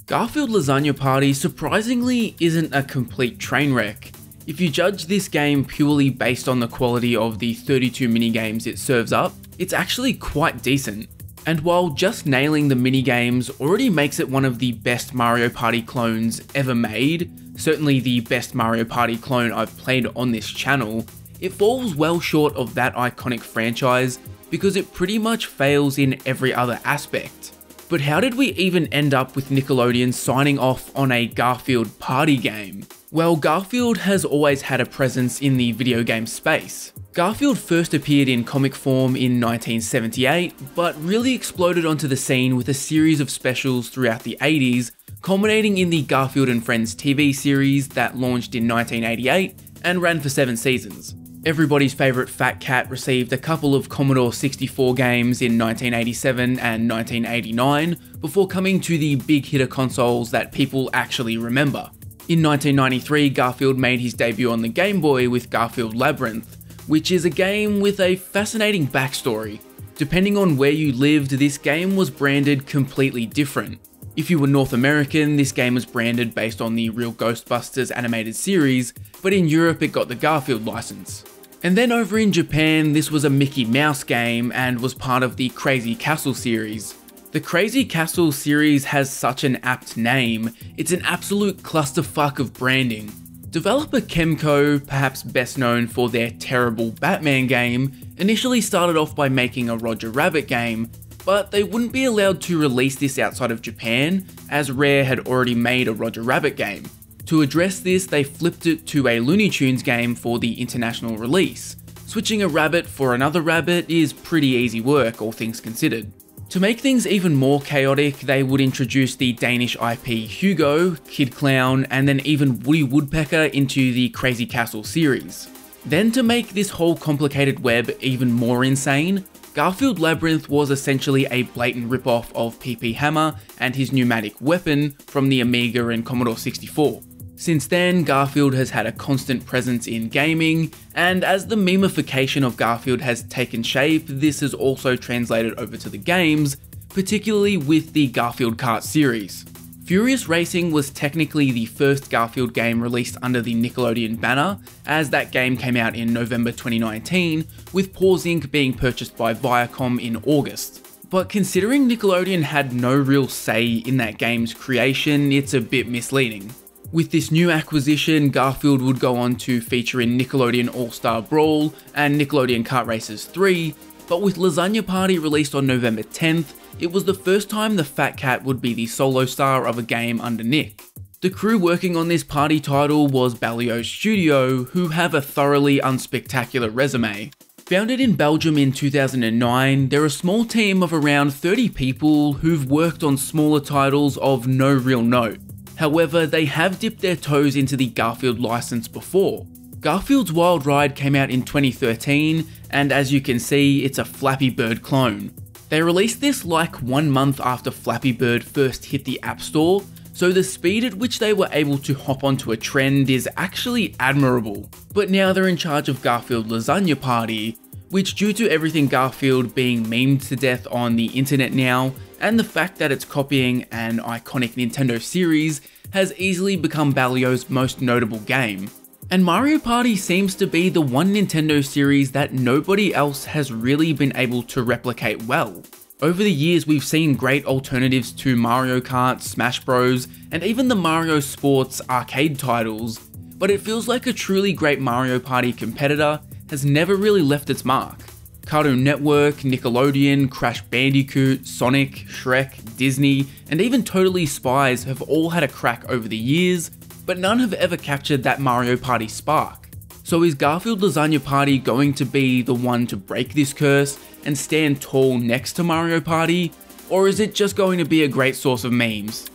Garfield Lasagna Party surprisingly isn't a complete train wreck. If you judge this game purely based on the quality of the 32 minigames it serves up, it's actually quite decent. And while just nailing the minigames already makes it one of the best Mario Party clones ever made, certainly the best Mario Party clone I've played on this channel, it falls well short of that iconic franchise because it pretty much fails in every other aspect. But how did we even end up with Nickelodeon signing off on a Garfield party game? Well, Garfield has always had a presence in the video game space. Garfield first appeared in comic form in 1978, but really exploded onto the scene with a series of specials throughout the 80s, culminating in the Garfield and Friends TV series that launched in 1988 and ran for 7 seasons. Everybody's favourite Fat Cat received a couple of Commodore 64 games in 1987 and 1989 before coming to the big hitter consoles that people actually remember. In 1993, Garfield made his debut on the Game Boy with Garfield Labyrinth, which is a game with a fascinating backstory. Depending on where you lived, this game was branded completely different. If you were North American, this game was branded based on the real Ghostbusters animated series, but in Europe it got the Garfield license. And then over in Japan, this was a Mickey Mouse game and was part of the Crazy Castle series. The Crazy Castle series has such an apt name, it's an absolute clusterfuck of branding. Developer Kemco, perhaps best known for their terrible Batman game, initially started off by making a Roger Rabbit game, but they wouldn't be allowed to release this outside of Japan, as Rare had already made a Roger Rabbit game. To address this, they flipped it to a Looney Tunes game for the international release. Switching a rabbit for another rabbit is pretty easy work, all things considered. To make things even more chaotic, they would introduce the Danish IP Hugo, Kid Clown, and then even Woody Woodpecker into the Crazy Castle series. Then to make this whole complicated web even more insane, Garfield Labyrinth was essentially a blatant ripoff of PP Hammer and his pneumatic weapon from the Amiga and Commodore 64. Since then, Garfield has had a constant presence in gaming, and as the memification of Garfield has taken shape, this has also translated over to the games, particularly with the Garfield Kart series. Furious Racing was technically the first Garfield game released under the Nickelodeon banner, as that game came out in November 2019, with Paws Inc. being purchased by Viacom in August. But considering Nickelodeon had no real say in that game's creation, it's a bit misleading. With this new acquisition, Garfield would go on to feature in Nickelodeon All-Star Brawl and Nickelodeon Kart Racers 3, but with Lasagna Party released on November 10th, it was the first time the Fat Cat would be the solo star of a game under Nick. The crew working on this party title was Balio's Studio, who have a thoroughly unspectacular resume. Founded in Belgium in 2009, they're a small team of around 30 people who've worked on smaller titles of no real note. However, they have dipped their toes into the Garfield license before. Garfield's Wild Ride came out in 2013, and as you can see, it's a Flappy Bird clone. They released this like 1 month after Flappy Bird first hit the App Store, so the speed at which they were able to hop onto a trend is actually admirable. But now they're in charge of Garfield Lasagna Party, which due to everything Garfield being memed to death on the internet now, and the fact that it's copying an iconic Nintendo series, has easily become Balio's most notable game. And Mario Party seems to be the one Nintendo series that nobody else has really been able to replicate well. Over the years, we've seen great alternatives to Mario Kart, Smash Bros, and even the Mario Sports arcade titles, but it feels like a truly great Mario Party competitor has never really left its mark. Cartoon Network, Nickelodeon, Crash Bandicoot, Sonic, Shrek, Disney, and even Totally Spies have all had a crack over the years, but none have ever captured that Mario Party spark. So is Garfield Lasagna Party going to be the one to break this curse and stand tall next to Mario Party, or is it just going to be a great source of memes?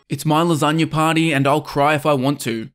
It's my lasagna party and I'll cry if I want to.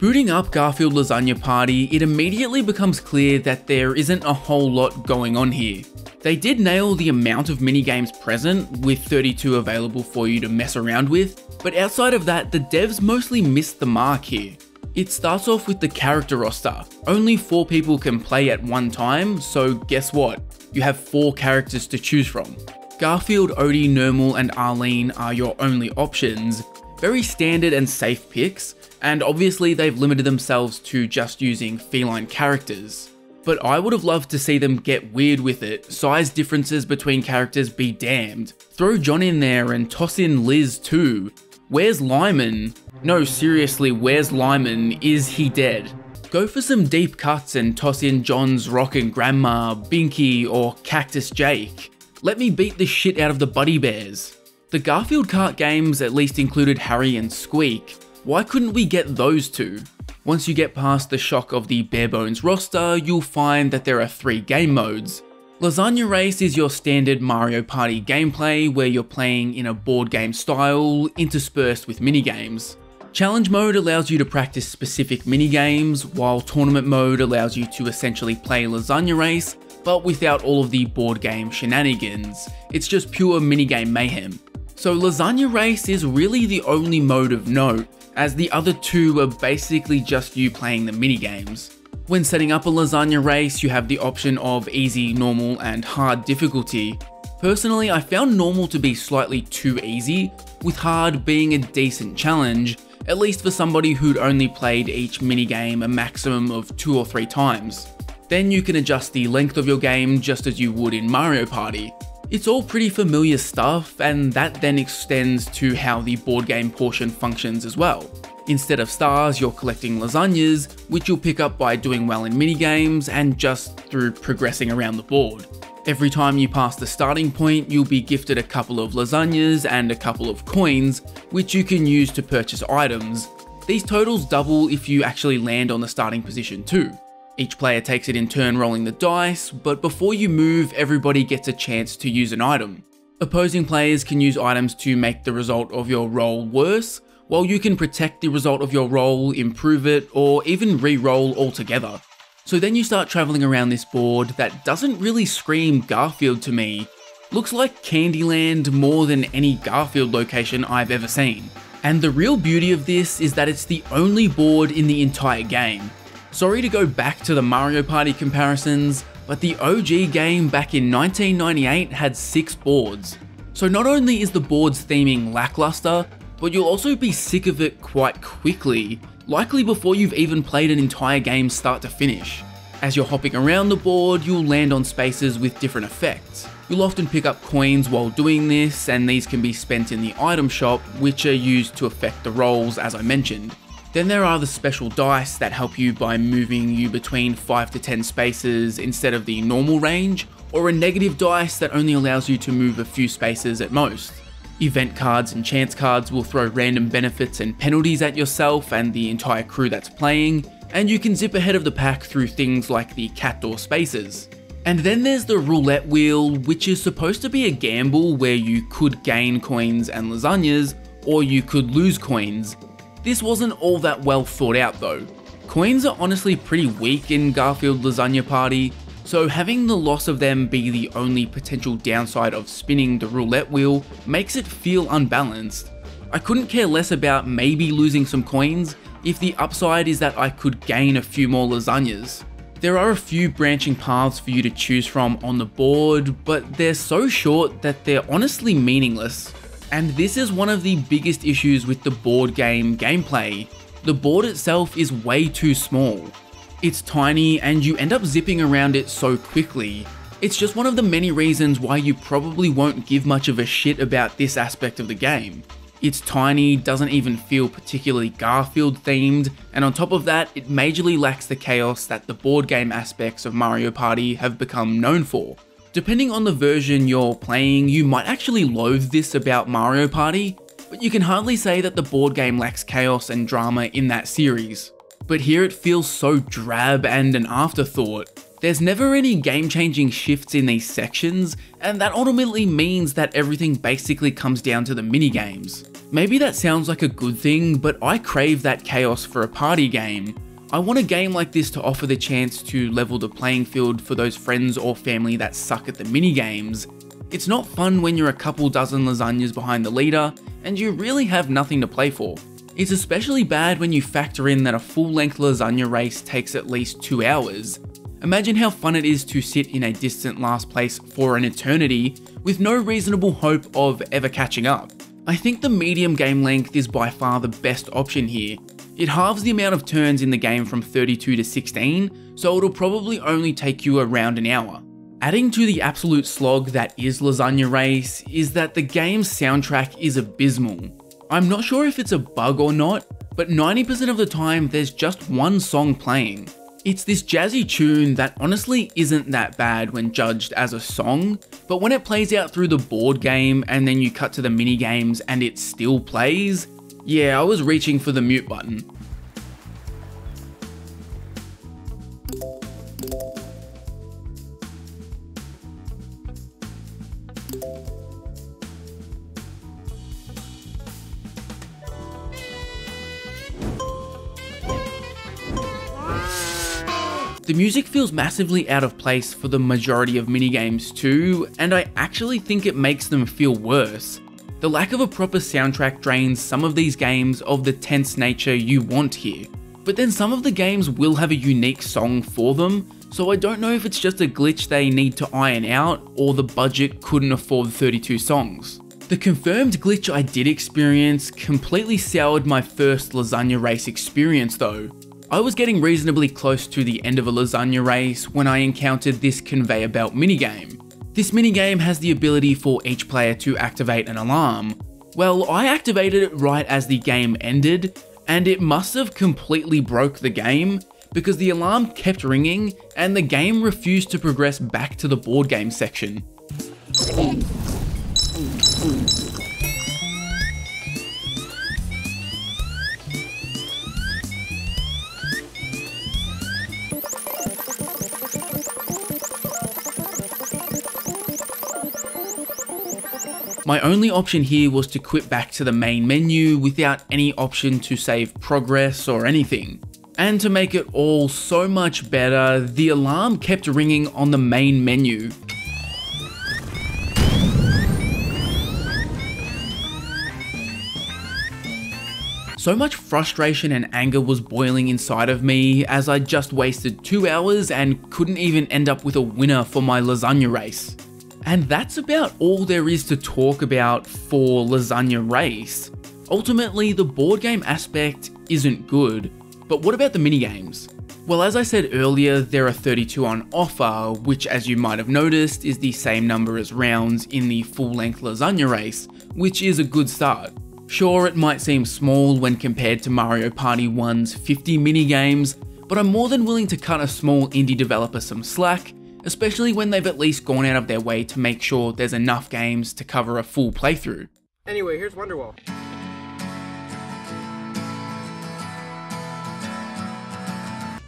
Booting up Garfield Lasagna Party, it immediately becomes clear that there isn't a whole lot going on here. They did nail the amount of minigames present, with 32 available for you to mess around with, but outside of that, the devs mostly missed the mark here. It starts off with the character roster. Only 4 people can play at one time, so guess what? You have 4 characters to choose from. Garfield, Odie, Nermal, and Arlene are your only options. Very standard and safe picks, and obviously they've limited themselves to just using feline characters. But I would have loved to see them get weird with it. Size differences between characters be damned. Throw John in there and toss in Liz too. Where's Lyman? No, seriously, where's Lyman? Is he dead? Go for some deep cuts and toss in John's rockin' grandma, Binky, or Cactus Jake. Let me beat the shit out of the Buddy Bears. The Garfield kart games at least included Harry and Squeak. Why couldn't we get those two? Once you get past the shock of the bare bones roster, you'll find that there are 3 game modes. Lasagna Race is your standard Mario Party gameplay where you're playing in a board game style, interspersed with minigames. Challenge mode allows you to practice specific minigames, while tournament mode allows you to essentially play Lasagna Race, but without all of the board game shenanigans. It's just pure minigame mayhem. So Lasagna Race is really the only mode of note, as the other 2 are basically just you playing the minigames. When setting up a Lasagna Race, you have the option of easy, normal, and hard difficulty. Personally, I found normal to be slightly too easy, with hard being a decent challenge, at least for somebody who'd only played each minigame a maximum of 2 or 3 times. Then you can adjust the length of your game just as you would in Mario Party. It's all pretty familiar stuff, and that then extends to how the board game portion functions as well. Instead of stars, you're collecting lasagnas, which you'll pick up by doing well in minigames and just through progressing around the board. Every time you pass the starting point, you'll be gifted a couple of lasagnas and a couple of coins, which you can use to purchase items. These totals double if you actually land on the starting position too. Each player takes it in turn rolling the dice, but before you move, everybody gets a chance to use an item. Opposing players can use items to make the result of your roll worse, while you can protect the result of your roll, improve it, or even re-roll altogether. So then you start traveling around this board that doesn't really scream Garfield to me. Looks like Candyland more than any Garfield location I've ever seen. And the real beauty of this is that it's the only board in the entire game. Sorry to go back to the Mario Party comparisons, but the OG game back in 1998 had 6 boards. So not only is the board's theming lackluster, but you'll also be sick of it quite quickly, likely before you've even played an entire game start to finish. As you're hopping around the board, you'll land on spaces with different effects. You'll often pick up coins while doing this, and these can be spent in the item shop, which are used to affect the rolls as I mentioned. Then there are the special dice that help you by moving you between 5 to 10 spaces instead of the normal range, or a negative dice that only allows you to move a few spaces at most. Event cards and chance cards will throw random benefits and penalties at yourself and the entire crew that's playing, and you can zip ahead of the pack through things like the cat door spaces. And then there's the roulette wheel, which is supposed to be a gamble where you could gain coins and lasagnas, or you could lose coins. This wasn't all that well thought out though. Coins are honestly pretty weak in Garfield Lasagna Party, so having the loss of them be the only potential downside of spinning the roulette wheel makes it feel unbalanced. I couldn't care less about maybe losing some coins if the upside is that I could gain a few more lasagnas. There are a few branching paths for you to choose from on the board, but they're so short that they're honestly meaningless. And this is one of the biggest issues with the board game gameplay. The board itself is way too small. It's tiny and you end up zipping around it so quickly. It's just one of the many reasons why you probably won't give much of a shit about this aspect of the game. It's tiny, doesn't even feel particularly Garfield themed, and on top of that, it majorly lacks the chaos that the board game aspects of Mario Party have become known for. Depending on the version you're playing, you might actually loathe this about Mario Party, but you can hardly say that the board game lacks chaos and drama in that series. But here it feels so drab and an afterthought. There's never any game-changing shifts in these sections, and that ultimately means that everything basically comes down to the minigames. Maybe that sounds like a good thing, but I crave that chaos for a party game. I want a game like this to offer the chance to level the playing field for those friends or family that suck at the minigames. It's not fun when you're a couple dozen lasagnas behind the leader and you really have nothing to play for. It's especially bad when you factor in that a full-length lasagna race takes at least 2 hours. Imagine how fun it is to sit in a distant last place for an eternity with no reasonable hope of ever catching up. I think the medium game length is by far the best option here. It halves the amount of turns in the game from 32 to 16, so it'll probably only take you around an hour. Adding to the absolute slog that is Lasagna Race is that the game's soundtrack is abysmal. I'm not sure if it's a bug or not, but 90% of the time there's just one song playing. It's this jazzy tune that honestly isn't that bad when judged as a song, but when it plays out through the board game and then you cut to the mini games and it still plays, yeah, I was reaching for the mute button. The music feels massively out of place for the majority of minigames too, and I actually think it makes them feel worse. The lack of a proper soundtrack drains some of these games of the tense nature you want here. But then some of the games will have a unique song for them, so I don't know if it's just a glitch they need to iron out, or the budget couldn't afford 32 songs. The confirmed glitch I did experience completely soured my first Lasagna Race experience though. I was getting reasonably close to the end of a lasagna race when I encountered this conveyor belt minigame. This minigame has the ability for each player to activate an alarm. Well, I activated it right as the game ended, and it must have completely broke the game because the alarm kept ringing and the game refused to progress back to the board game section. My only option here was to quit back to the main menu without any option to save progress or anything. And to make it all so much better, the alarm kept ringing on the main menu. So much frustration and anger was boiling inside of me as I just wasted 2 hours and couldn't even end up with a winner for my lasagna race. And that's about all there is to talk about for Lasagna Race. Ultimately, the board game aspect isn't good, but what about the minigames? Well, as I said earlier, there are 32 on offer, which as you might have noticed is the same number as rounds in the full-length Lasagna Race, which is a good start. Sure, it might seem small when compared to Mario Party 1's 50 minigames, but I'm more than willing to cut a small indie developer some slack, especially when they've at least gone out of their way to make sure there's enough games to cover a full playthrough. Anyway, here's Wonderwall.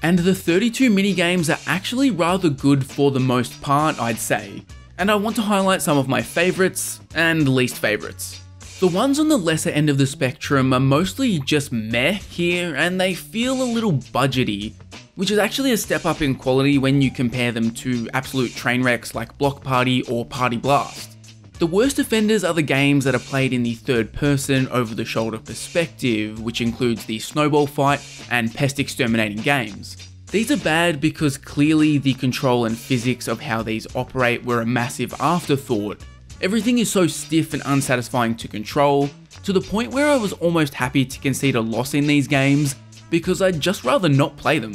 And the 32 minigames are actually rather good for the most part, I'd say. And I want to highlight some of my favourites and least favourites. The ones on the lesser end of the spectrum are mostly just meh here, and they feel a little budgety, which is actually a step up in quality when you compare them to absolute train wrecks like Block Party or Party Blast. The worst offenders are the games that are played in the third person over the shoulder perspective, which includes the Snowball Fight and Pest Exterminating games. These are bad because clearly the control and physics of how these operate were a massive afterthought. Everything is so stiff and unsatisfying to control, to the point where I was almost happy to concede a loss in these games because I'd just rather not play them.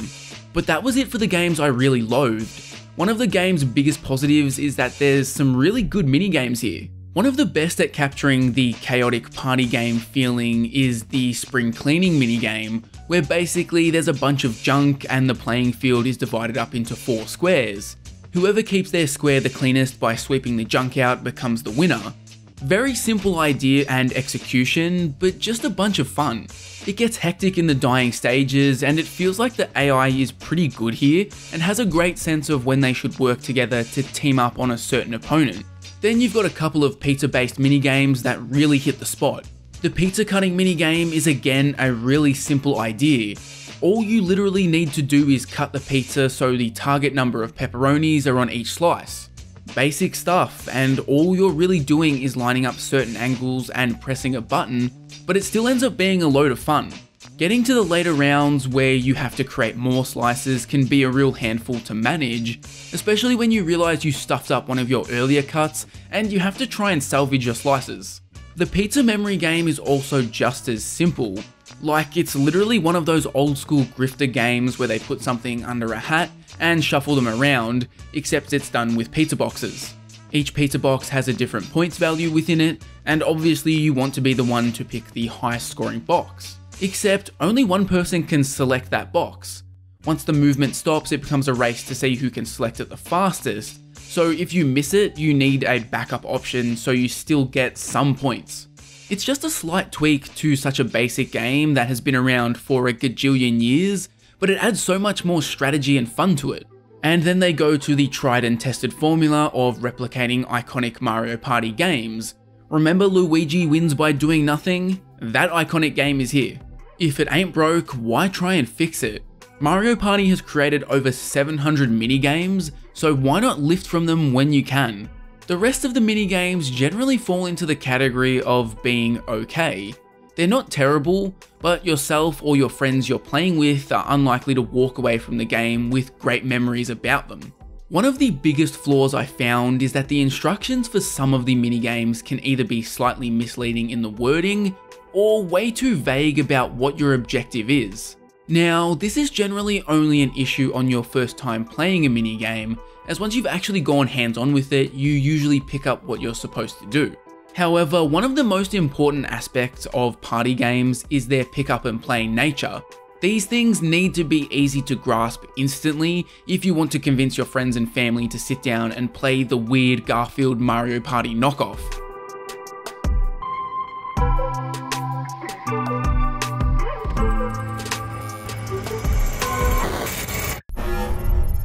But that was it for the games I really loathed. One of the game's biggest positives is that there's some really good minigames here. One of the best at capturing the chaotic party game feeling is the spring cleaning minigame, where basically there's a bunch of junk and the playing field is divided up into 4 squares. Whoever keeps their square the cleanest by sweeping the junk out becomes the winner. Very simple idea and execution, but just a bunch of fun. It gets hectic in the dying stages, and it feels like the AI is pretty good here and has a great sense of when they should work together to team up on a certain opponent. Then you've got a couple of pizza-based minigames that really hit the spot. The pizza cutting minigame is again a really simple idea. All you literally need to do is cut the pizza so the target number of pepperonis are on each slice. Basic stuff, and all you're really doing is lining up certain angles and pressing a button, but it still ends up being a load of fun. Getting to the later rounds where you have to create more slices can be a real handful to manage, especially when you realize you stuffed up one of your earlier cuts and you have to try and salvage your slices. The pizza memory game is also just as simple. Like, it's literally one of those old school grifter games where they put something under a hat and shuffle them around, except it's done with pizza boxes. Each pizza box has a different points value within it, and obviously you want to be the one to pick the highest scoring box. Except only one person can select that box. Once the movement stops, it becomes a race to see who can select it the fastest. So if you miss it, you need a backup option so you still get some points. It's just a slight tweak to such a basic game that has been around for a gajillion years, but it adds so much more strategy and fun to it. And then they go to the tried and tested formula of replicating iconic Mario Party games. Remember Luigi wins by doing nothing? That iconic game is here. If it ain't broke, why try and fix it? Mario Party has created over 700 minigames, so why not lift from them when you can? The rest of the minigames generally fall into the category of being okay. They're not terrible, but yourself or your friends you're playing with are unlikely to walk away from the game with great memories about them. One of the biggest flaws I found is that the instructions for some of the minigames can either be slightly misleading in the wording, or way too vague about what your objective is. Now, this is generally only an issue on your first time playing a minigame, as once you've actually gone hands-on with it, you usually pick up what you're supposed to do. However, one of the most important aspects of party games is their pick up and play nature. These things need to be easy to grasp instantly if you want to convince your friends and family to sit down and play the weird Garfield Mario Party knockoff.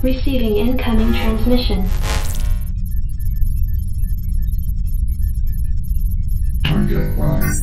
Receiving incoming transmission. Target lost.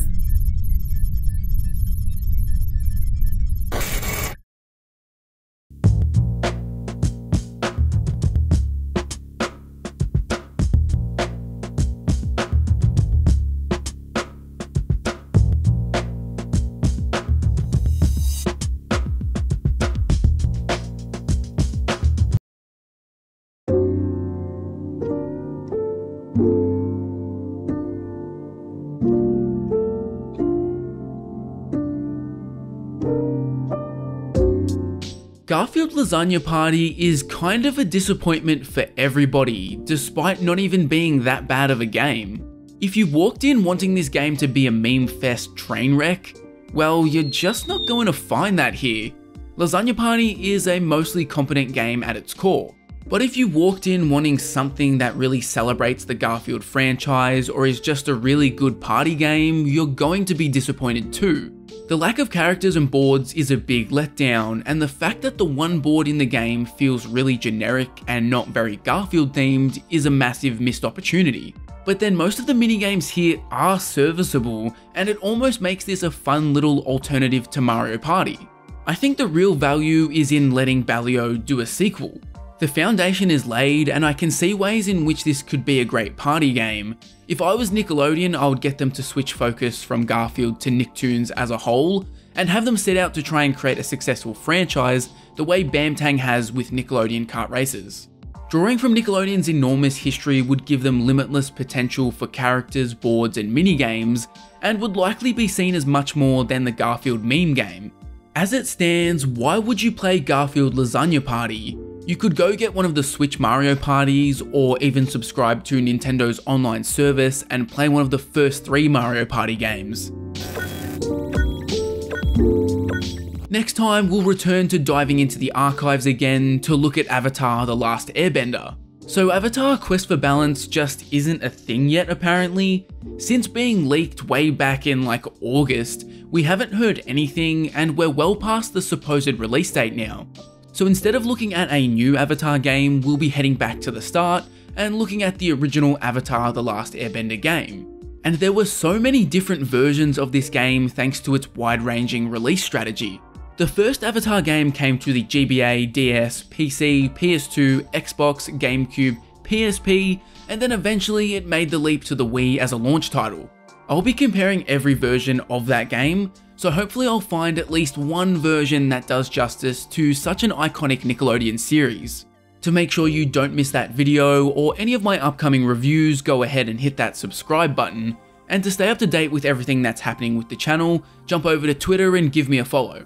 Garfield Lasagna Party is kind of a disappointment for everybody, despite not even being that bad of a game. If you walked in wanting this game to be a memefest train wreck, well, you're just not going to find that here. Lasagna Party is a mostly competent game at its core, but if you walked in wanting something that really celebrates the Garfield franchise or is just a really good party game, you're going to be disappointed too. The lack of characters and boards is a big letdown, and the fact that the one board in the game feels really generic and not very Garfield themed is a massive missed opportunity. But then most of the minigames here are serviceable, and it almost makes this a fun little alternative to Mario Party. I think the real value is in letting Balio do a sequel. The foundation is laid, and I can see ways in which this could be a great party game. If I was Nickelodeon, I would get them to switch focus from Garfield to Nicktoons as a whole, and have them set out to try and create a successful franchise the way Bamtang has with Nickelodeon kart races. Drawing from Nickelodeon's enormous history would give them limitless potential for characters, boards, and minigames, and would likely be seen as much more than the Garfield meme game. As it stands, why would you play Garfield Lasagna Party? You could go get one of the Switch Mario parties, or even subscribe to Nintendo's online service and play one of the first 3 Mario Party games. Next time, we'll return to diving into the archives again to look at Avatar: The Last Airbender. So Avatar: Quest for Balance just isn't a thing yet apparently. Since being leaked way back in like August, we haven't heard anything, and we're well past the supposed release date now. So instead of looking at a new Avatar game, we'll be heading back to the start and looking at the original Avatar: The Last Airbender game. And there were so many different versions of this game thanks to its wide-ranging release strategy. The first Avatar game came to the GBA, DS, PC, PS2, Xbox, GameCube, PSP, and then eventually it made the leap to the Wii as a launch title. I'll be comparing every version of that game, so hopefully I'll find at least one version that does justice to such an iconic Nickelodeon series. To make sure you don't miss that video or any of my upcoming reviews, go ahead and hit that subscribe button, and to stay up to date with everything that's happening with the channel, jump over to Twitter and give me a follow.